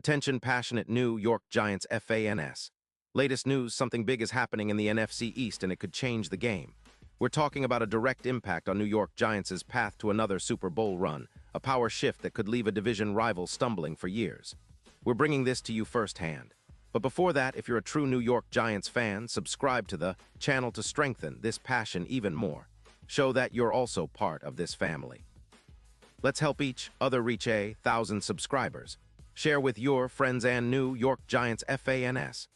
Attention passionate New York Giants fans. Latest news, something big is happening in the NFC East and it could change the game. We're talking about a direct impact on New York Giants' path to another Super Bowl run, a power shift that could leave a division rival stumbling for years. We're bringing this to you firsthand. But before that, if you're a true New York Giants fan, subscribe to the channel to strengthen this passion even more. Show that you're also part of this family. Let's help each other reach 1,000 subscribers. Share with your friends and New York Giants fans.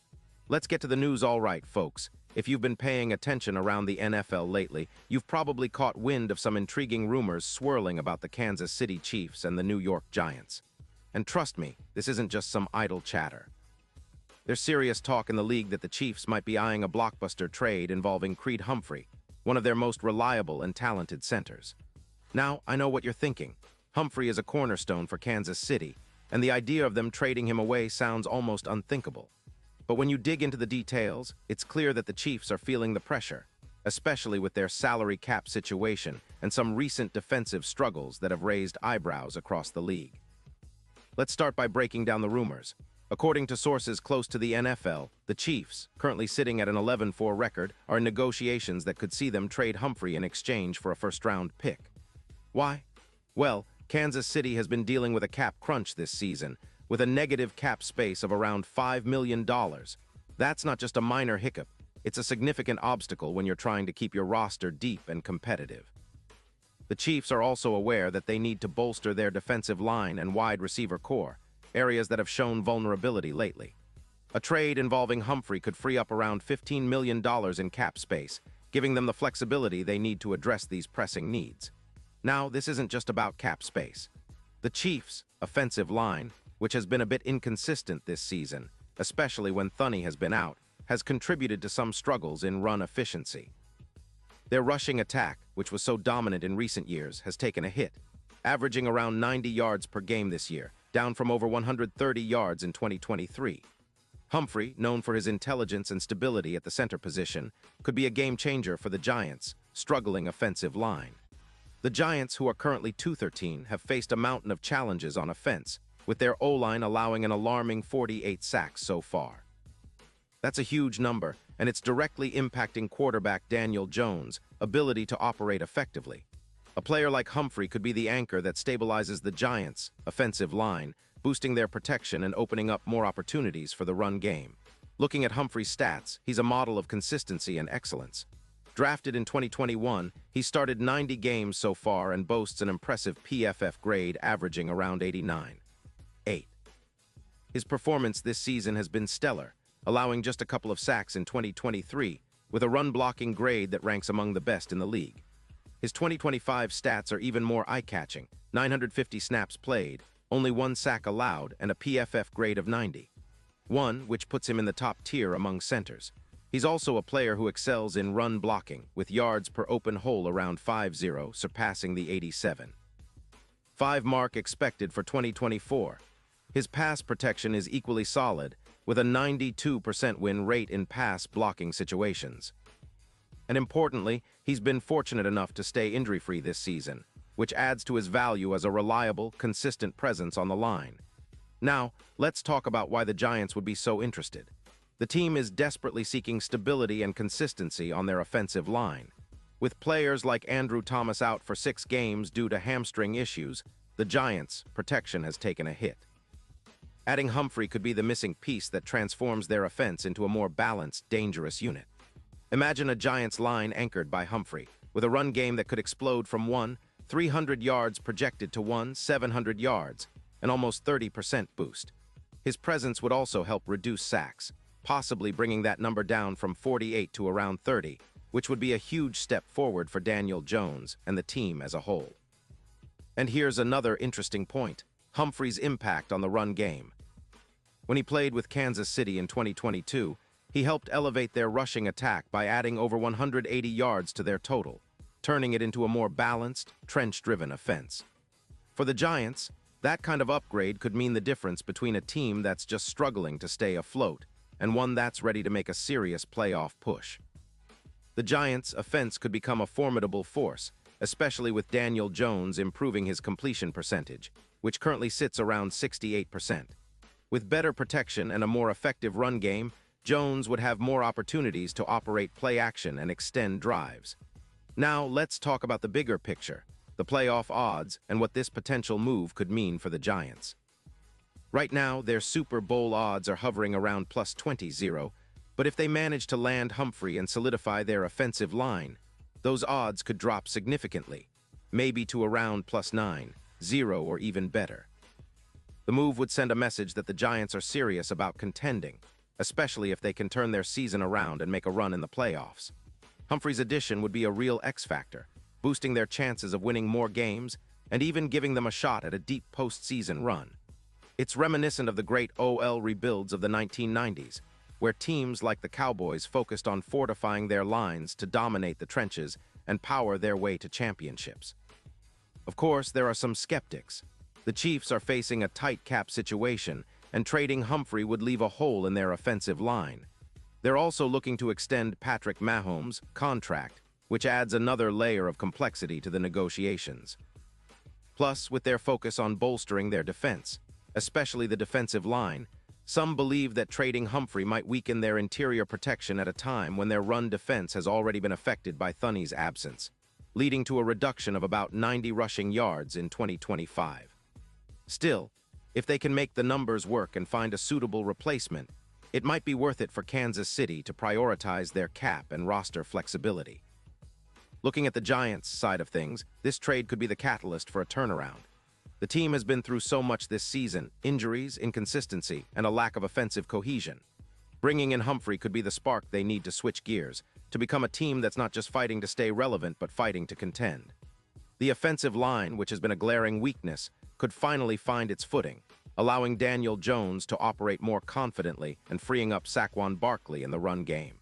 Let's get to the news. All right, folks. If you've been paying attention around the NFL lately, you've probably caught wind of some intriguing rumors swirling about the Kansas City Chiefs and the New York Giants. And trust me, this isn't just some idle chatter. There's serious talk in the league that the Chiefs might be eyeing a blockbuster trade involving Creed Humphrey, one of their most reliable and talented centers. Now, I know what you're thinking. Humphrey is a cornerstone for Kansas City, and the idea of them trading him away sounds almost unthinkable. But when you dig into the details, it's clear that the Chiefs are feeling the pressure, especially with their salary cap situation and some recent defensive struggles that have raised eyebrows across the league. Let's start by breaking down the rumors. According to sources close to the NFL, the Chiefs, currently sitting at an 11-4 record, are in negotiations that could see them trade Humphrey in exchange for a first-round pick. Why? Well, Kansas City has been dealing with a cap crunch this season, with a negative cap space of around $5 million. That's not just a minor hiccup, it's a significant obstacle when you're trying to keep your roster deep and competitive. The Chiefs are also aware that they need to bolster their defensive line and wide receiver core, areas that have shown vulnerability lately. A trade involving Humphrey could free up around $15 million in cap space, giving them the flexibility they need to address these pressing needs. Now, this isn't just about cap space. The Chiefs' offensive line, which has been a bit inconsistent this season, especially when Thuney has been out, has contributed to some struggles in run efficiency. Their rushing attack, which was so dominant in recent years, has taken a hit, averaging around 90 yards per game this year, down from over 130 yards in 2023. Humphrey, known for his intelligence and stability at the center position, could be a game-changer for the Giants' struggling offensive line. The Giants, who are currently 2-13, have faced a mountain of challenges on offense, with their O-line allowing an alarming 48 sacks so far. That's a huge number, and it's directly impacting quarterback Daniel Jones' ability to operate effectively. A player like Humphrey could be the anchor that stabilizes the Giants' offensive line, boosting their protection and opening up more opportunities for the run game. Looking at Humphrey's stats, he's a model of consistency and excellence. Drafted in 2021, he started 90 games so far and boasts an impressive PFF grade averaging around 89.8. His performance this season has been stellar, allowing just a couple of sacks in 2023, with a run-blocking grade that ranks among the best in the league. His 2025 stats are even more eye-catching: 950 snaps played, only 1 sack allowed, and a PFF grade of 90.1, which puts him in the top tier among centers. He's also a player who excels in run blocking, with yards per open hole around 50, surpassing the 87.5 mark expected for 2024. His pass protection is equally solid, with a 92% win rate in pass blocking situations. And importantly, he's been fortunate enough to stay injury-free this season, which adds to his value as a reliable, consistent presence on the line. Now, let's talk about why the Giants would be so interested. The team is desperately seeking stability and consistency on their offensive line. With players like Andrew Thomas out for 6 games due to hamstring issues, the Giants' protection has taken a hit. Adding Humphrey could be the missing piece that transforms their offense into a more balanced, dangerous unit. Imagine a Giants line anchored by Humphrey, with a run game that could explode from 300 yards projected to 700 yards, an almost 30% boost. His presence would also help reduce sacks, possibly bringing that number down from 48 to around 30, which would be a huge step forward for Daniel Jones and the team as a whole. And here's another interesting point: Humphrey's impact on the run game. When he played with Kansas City in 2022, he helped elevate their rushing attack by adding over 180 yards to their total, turning it into a more balanced, trench-driven offense. For the Giants, that kind of upgrade could mean the difference between a team that's just struggling to stay afloat and one that's ready to make a serious playoff push. The Giants' offense could become a formidable force, especially with Daniel Jones improving his completion percentage, which currently sits around 68%. With better protection and a more effective run game, Jones would have more opportunities to operate play action and extend drives. Now, let's talk about the bigger picture, the playoff odds, and what this potential move could mean for the Giants. Right now, their Super Bowl odds are hovering around plus 20-0, but if they manage to land Humphrey and solidify their offensive line, those odds could drop significantly, maybe to around plus 9, 0, or even better. The move would send a message that the Giants are serious about contending, especially if they can turn their season around and make a run in the playoffs. Humphrey's addition would be a real X-factor, boosting their chances of winning more games and even giving them a shot at a deep postseason run. It's reminiscent of the great OL rebuilds of the 1990s, where teams like the Cowboys focused on fortifying their lines to dominate the trenches and power their way to championships. Of course, there are some skeptics. The Chiefs are facing a tight cap situation, and trading Humphrey would leave a hole in their offensive line. They're also looking to extend Patrick Mahomes' contract, which adds another layer of complexity to the negotiations. Plus, with their focus on bolstering their defense, especially the defensive line, some believe that trading Humphrey might weaken their interior protection at a time when their run defense has already been affected by Thuney's absence, leading to a reduction of about 90 rushing yards in 2025. Still, if they can make the numbers work and find a suitable replacement, it might be worth it for Kansas City to prioritize their cap and roster flexibility. Looking at the Giants' side of things, this trade could be the catalyst for a turnaround. The team has been through so much this season: injuries, inconsistency, and a lack of offensive cohesion. Bringing in Humphrey could be the spark they need to switch gears, to become a team that's not just fighting to stay relevant but fighting to contend. The offensive line, which has been a glaring weakness, could finally find its footing, allowing Daniel Jones to operate more confidently and freeing up Saquon Barkley in the run game.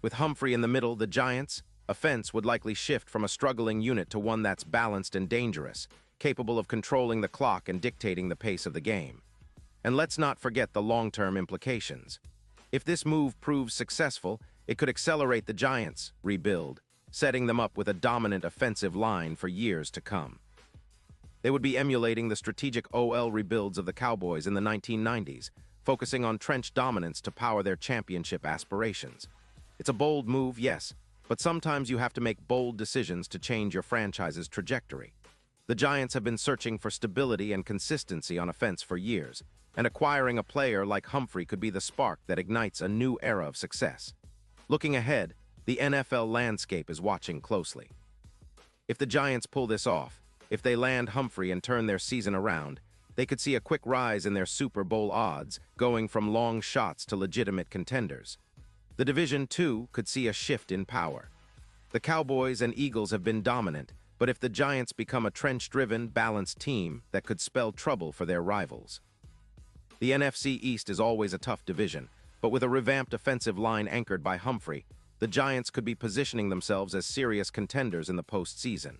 With Humphrey in the middle, the Giants' offense would likely shift from a struggling unit to one that's balanced and dangerous, capable of controlling the clock and dictating the pace of the game. And let's not forget the long-term implications. If this move proves successful, it could accelerate the Giants' rebuild, setting them up with a dominant offensive line for years to come. They would be emulating the strategic OL rebuilds of the Cowboys in the 1990s, focusing on trench dominance to power their championship aspirations. It's a bold move, yes, but sometimes you have to make bold decisions to change your franchise's trajectory. The Giants have been searching for stability and consistency on offense for years, and acquiring a player like Humphrey could be the spark that ignites a new era of success. Looking ahead, the NFL landscape is watching closely. If the Giants pull this off, if they land Humphrey and turn their season around, they could see a quick rise in their Super Bowl odds, going from long shots to legitimate contenders. The division, too, could see a shift in power. The Cowboys and Eagles have been dominant, but if the Giants become a trench-driven, balanced team, that could spell trouble for their rivals. The NFC East is always a tough division, but with a revamped offensive line anchored by Humphrey, the Giants could be positioning themselves as serious contenders in the postseason.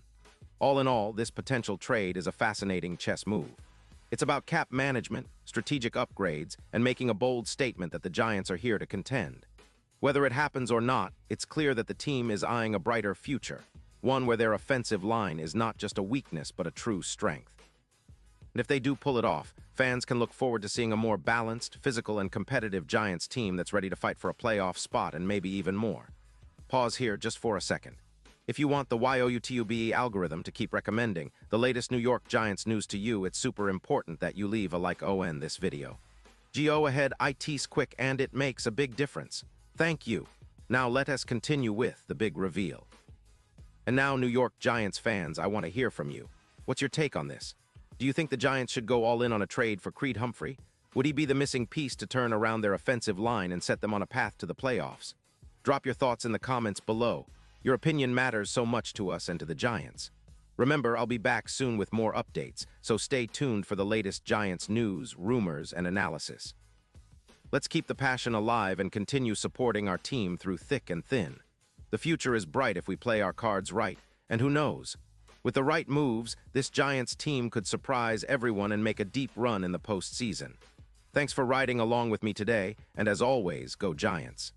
All in all, this potential trade is a fascinating chess move. It's about cap management, strategic upgrades, and making a bold statement that the Giants are here to contend. Whether it happens or not, it's clear that the team is eyeing a brighter future, one where their offensive line is not just a weakness but a true strength. And if they do pull it off, fans can look forward to seeing a more balanced, physical, and competitive Giants team that's ready to fight for a playoff spot and maybe even more. Pause here just for a second. If you want the YOUTUBE algorithm to keep recommending the latest New York Giants news to you, it's super important that you leave a like on this video. Go ahead, it's quick and it makes a big difference. Thank you. Now let us continue with the big reveal. And now, New York Giants fans, I want to hear from you. What's your take on this? Do you think the Giants should go all in on a trade for Creed Humphrey? Would he be the missing piece to turn around their offensive line and set them on a path to the playoffs? Drop your thoughts in the comments below. Your opinion matters so much to us and to the Giants. Remember, I'll be back soon with more updates, so stay tuned for the latest Giants news, rumors, and analysis. Let's keep the passion alive and continue supporting our team through thick and thin. The future is bright if we play our cards right, and who knows? With the right moves, this Giants team could surprise everyone and make a deep run in the postseason. Thanks for riding along with me today, and as always, go Giants.